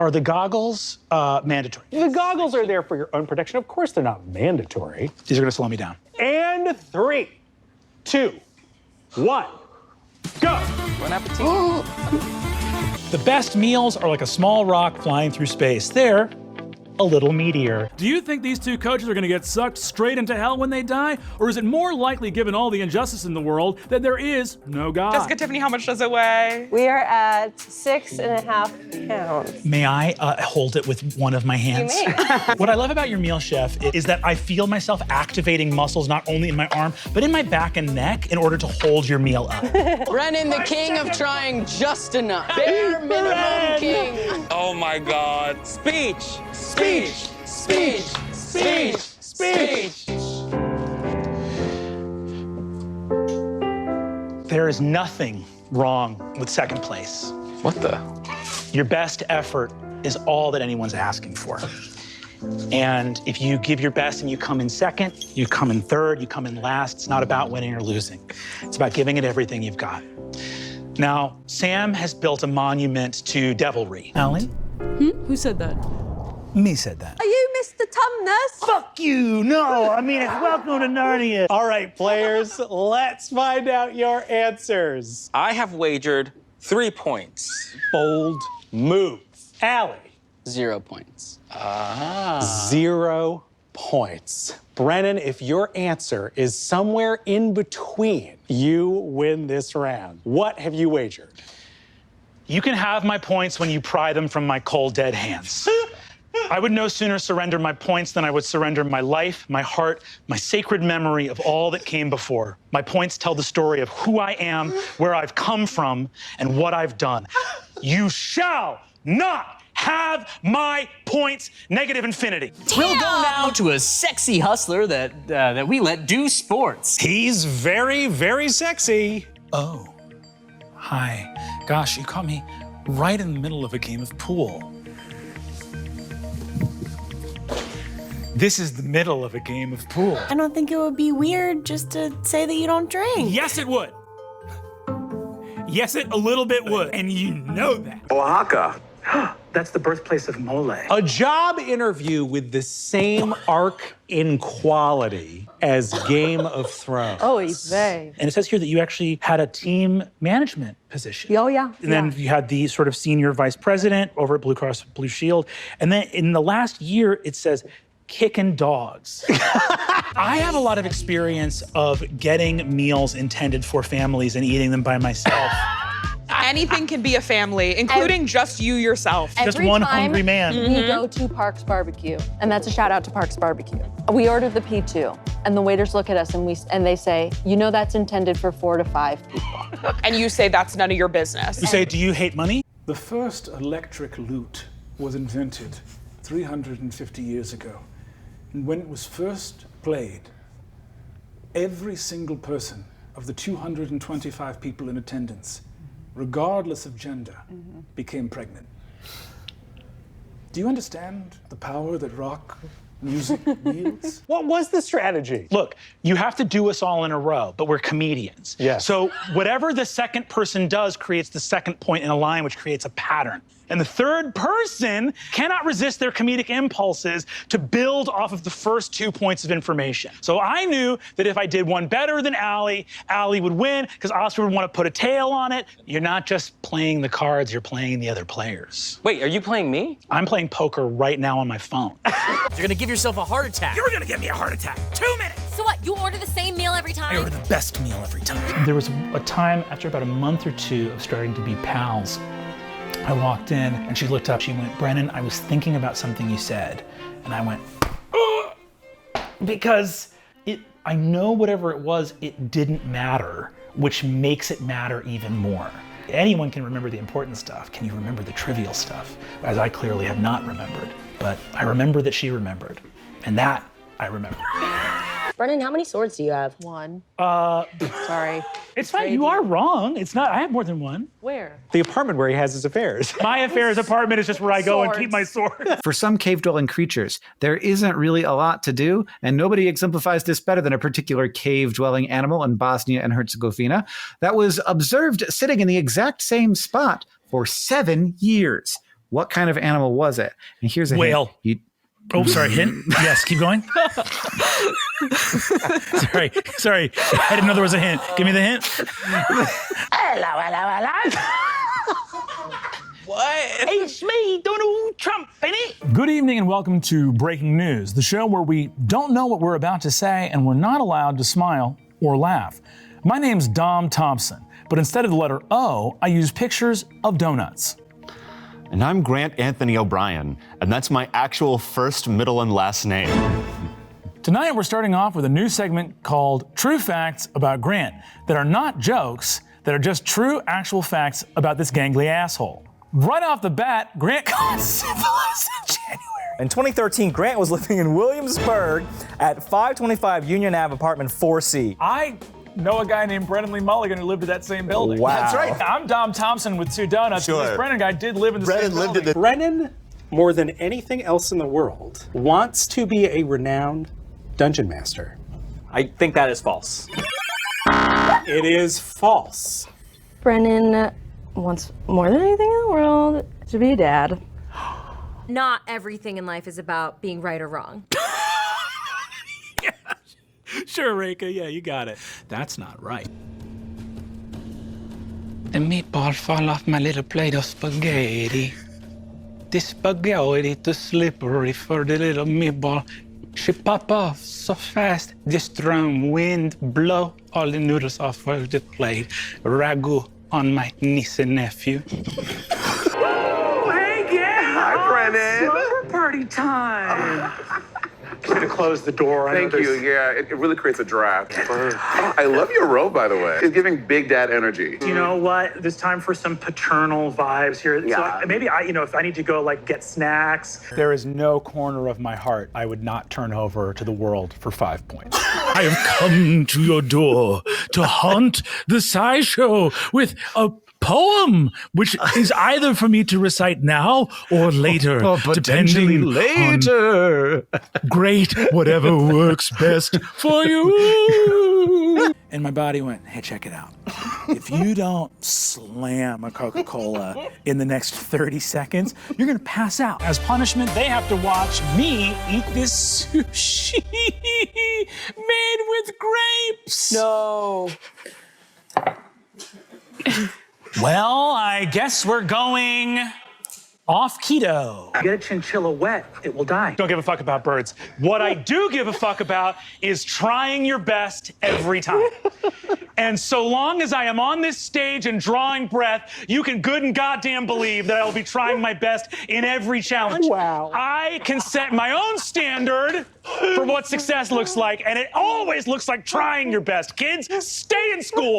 Are the goggles mandatory? The goggles are there for your own protection. Of course, they're not mandatory. These are gonna slow me down. And 3, 2, 1, go. Bon appetit. The best meals are like a small rock flying through space. They're a little meteor. Do you think these two coaches are going to get sucked straight into hell when they die? Or is it more likely, given all the injustice in the world, that there is no God? Jessica, Tiffany, how much does it weigh? We are at 6.5 pounds. May I hold it with one of my hands? You may. What I love about your meal, chef, is that I feel myself activating muscles not only in my arm, but in my back and neck in order to hold your meal up. Brennan, the king of trying just enough. Bare minimum king. Oh my God. Speech. Speech. Speech. Speech. Speech. There is nothing wrong with second place. What the? Your best effort is all that anyone's asking for. And if you give your best and you come in second, you come in third, you come in last, it's not about winning or losing. It's about giving it everything you've got. Now, Sam has built a monument to devilry. Alan? Who said that? Me said that. Are you Mr. Tumnus? Fuck you, no, I mean, it's welcome to Narnia. All right, players, let's find out your answers. I have wagered 3 points. Bold move. Allie. 0 points. 0 points. Brennan, if your answer is somewhere in between, you win this round. What have you wagered? You can have my points when you pry them from my cold, dead hands. I would no sooner surrender my points than I would surrender my life, my heart, my sacred memory of all that came before. My points tell the story of who I am, where I've come from, and what I've done. You shall not have my points, negative infinity. We'll go now to a sexy hustler that we let do sports. He's very, very sexy. Oh, hi. Gosh, you caught me right in the middle of a game of pool. This is the middle of a game of pool. I don't think it would be weird just to say that you don't drink. Yes, it would. Yes, it a little bit would, and you know that. Oaxaca. That's the birthplace of mole. A job interview with the same arc in quality as Game of Thrones. Oh, vey. And it says here that you actually had a team management position. Oh, yeah. And then you had the sort of senior vice president over at Blue Cross Blue Shield. And then in the last year, it says kicking dogs. I have a lot of experience of getting meals intended for families and eating them by myself. Anything can be a family, including just you yourself. Just one hungry man. We go to Parks Barbecue, and that's a shout out to Parks Barbecue. We order the P2, and the waiters look at us and they say, you know that's intended for 4 to 5 people. And you say that's none of your business. You say, do you hate money? The first electric lute was invented 350 years ago. And when it was first played, every single person of the 225 people in attendance, regardless of gender, became pregnant. Do you understand the power that rock music wields? What was the strategy? Look, you have to do us all in a row, but we're comedians. Yeah. So whatever the second person does creates the second point in a line, which creates a pattern. And the third person cannot resist their comedic impulses to build off of the first 2 points of information. So I knew that if I did one better than Allie, Allie would win, because Oscar would want to put a tail on it. You're not just playing the cards, you're playing the other players. Wait, are you playing me? I'm playing poker right now on my phone. You're gonna give yourself a heart attack. You were gonna give me a heart attack. 2 minutes. So what, you order the same meal every time? I order the best meal every time. There was a time after about a month or two of starting to be pals, I walked in and she looked up, she went, Brennan, I was thinking about something you said. And I went, oh, because I know whatever it was, it didn't matter, which makes it matter even more. Anyone can remember the important stuff. Can you remember the trivial stuff? As I clearly have not remembered, but I remember that she remembered, and that I remember. Brennan, how many swords do you have? 1. Sorry. It's fine, you are wrong. It's not, I have more than one. Where? The apartment where he has his affairs. My affairs apartment is just where I go and keep my sword. For some cave-dwelling creatures, there isn't really a lot to do, and nobody exemplifies this better than a particular cave-dwelling animal in Bosnia and Herzegovina that was observed sitting in the exact same spot for 7 years. What kind of animal was it? And here's a Whale. hint. Oh, sorry. Hint? Yes, keep going. Sorry. I didn't know there was a hint. Give me the hint. Hello. What? It's me, Donald Trump, innit? Good evening and welcome to Breaking News, the show where we don't know what we're about to say and we're not allowed to smile or laugh. My name's Dom Thompson, but instead of the letter O, I use pictures of donuts. And I'm Grant Anthony O'Brien, and that's my actual first, middle, and last name. Tonight we're starting off with a new segment called True Facts About Grant that are not jokes, that are just true, actual facts about this gangly asshole. Right off the bat, Grant got syphilis in January. In 2013, Grant was living in Williamsburg at 525 Union Ave, apartment 4C. I know a guy named Brennan Mulligan who lived in that same building. Wow. That's right. I'm Dom Thompson with 2 donuts. Sure. This Brennan guy did live in the same building. Brennan, more than anything else in the world, wants to be a renowned dungeon master. I think that is false. It is false. Brennan wants more than anything in the world to be a dad. Not everything in life is about being right or wrong. Sure, Reka. Yeah, you got it. That's not right. The meatball fall off my little plate of spaghetti. This spaghetti too slippery for the little meatball. She pop off so fast, the strong wind blow all the noodles off of the plate. Ragu on my niece and nephew. Hi, Brennan. Slumber party time. Should have closed the door. Thank you. Yeah, it really creates a draft. I love your robe, by the way. It's giving big dad energy. You know what? There's time for some paternal vibes here. Yeah. So maybe if I need to go get snacks. There is no corner of my heart I would not turn over to the world for 5 points. I have come to your door to haunt the sideshow with a poem, which is either for me to recite now or later, Or potentially depending later. on great, whatever works best for you. And my body went, hey, check it out. If you don't slam a Coca-Cola in the next 30 seconds, you're gonna pass out. As punishment, they have to watch me eat this sushi made with grapes. No. Well, I guess we're going off keto. Get a chinchilla wet, it will die. Don't give a fuck about birds. What I do give a fuck about is trying your best every time. And so long as I am on this stage and drawing breath, you can good and goddamn believe that I will be trying my best in every challenge. Wow. I can set my own standard for what success looks like, and it always looks like trying your best. Kids, stay in school.